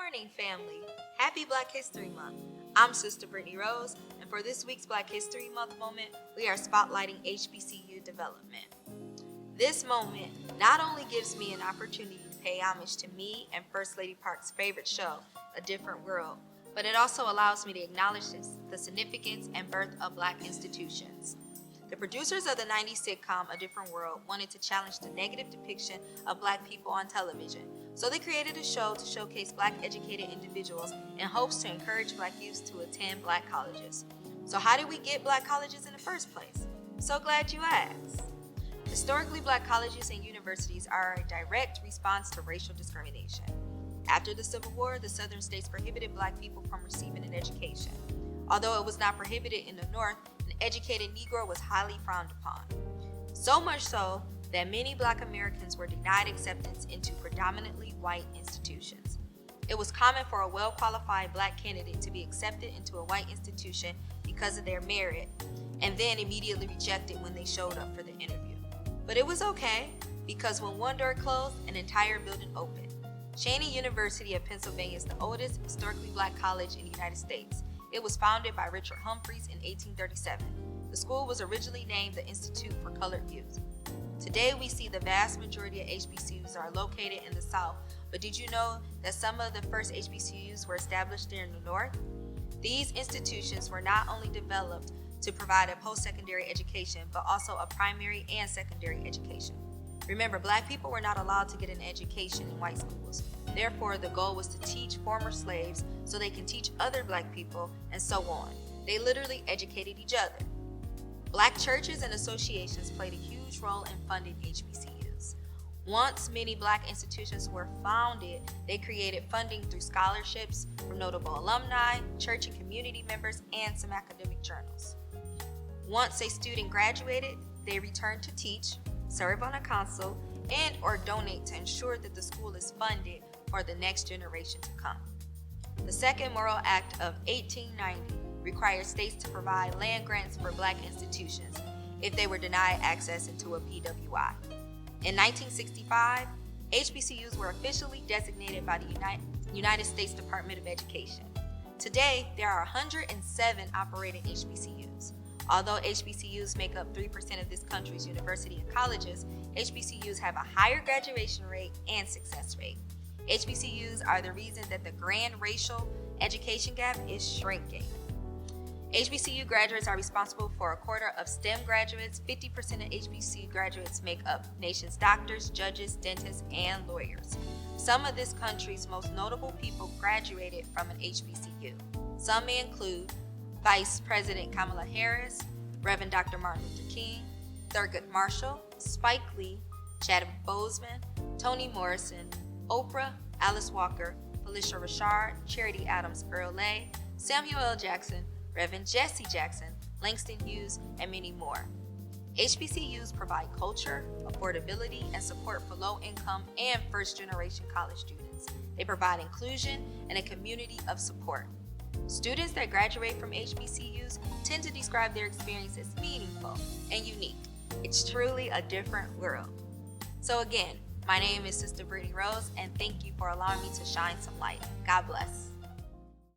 morning, family. Happy Black History Month. I'm Sister Brittaneyrose, and for this week's Black History Month moment, we are spotlighting HBCU development. This moment not only gives me an opportunity to pay homage to me and First Lady Park's favorite show, A Different World, but it also allows me to acknowledge the significance and birth of Black institutions. The producers of the 90s sitcom A Different World wanted to challenge the negative depiction of Black people on television, so they created a show to showcase Black educated individuals in hopes to encourage Black youth to attend Black colleges. So how did we get Black colleges in the first place? So glad you asked. Historically, Black colleges and universities are a direct response to racial discrimination. After the Civil War, the Southern states prohibited Black people from receiving an education. Although it was not prohibited in the North, an educated Negro was highly frowned upon. So much so that many Black Americans were denied acceptance into predominantly white institutions. It was common for a well-qualified Black candidate to be accepted into a white institution because of their merit, and then immediately rejected when they showed up for the interview. But it was okay, because when one door closed, an entire building opened. Cheyney University of Pennsylvania is the oldest historically Black college in the United States. It was founded by Richard Humphreys in 1837. The school was originally named the Institute for Colored Youth. Today, we see the vast majority of HBCUs are located in the South, but did you know that some of the first HBCUs were established there in the North? These institutions were not only developed to provide a post-secondary education, but also a primary and secondary education. Remember, Black people were not allowed to get an education in white schools. Therefore, the goal was to teach former slaves so they can teach other Black people, and so on. They literally educated each other. Black churches and associations played a huge role in funding HBCUs. Once many Black institutions were founded, they created funding through scholarships from notable alumni, church and community members, and some academic journals. Once a student graduated, they returned to teach, serve on a council, and or donate to ensure that the school is funded for the next generation to come. The Second Morrill Act of 1890 required states to provide land grants for Black institutions if they were denied access into a PWI. In 1965, HBCUs were officially designated by the United States Department of Education. Today, there are 107 operating HBCUs. Although HBCUs make up 3% of this country's university and colleges, HBCUs have a higher graduation rate and success rate. HBCUs are the reason that the grand racial education gap is shrinking. HBCU graduates are responsible for a quarter of STEM graduates. 50% of HBCU graduates make up nation's doctors, judges, dentists, and lawyers. Some of this country's most notable people graduated from an HBCU. Some may include Vice President Kamala Harris, Reverend Dr. Martin Luther King, Thurgood Marshall, Spike Lee, Chadwick Boseman, Toni Morrison, Oprah, Alice Walker, Felicia Rashad, Charity Adams Earl Lay, Samuel L. Jackson, Reverend Jesse Jackson, Langston Hughes, and many more. HBCUs provide culture, affordability, and support for low-income and first-generation college students. They provide inclusion and a community of support. Students that graduate from HBCUs tend to describe their experience as meaningful and unique. It's truly a different world. So again, my name is Sister Brittaneyrose, and thank you for allowing me to shine some light. God bless.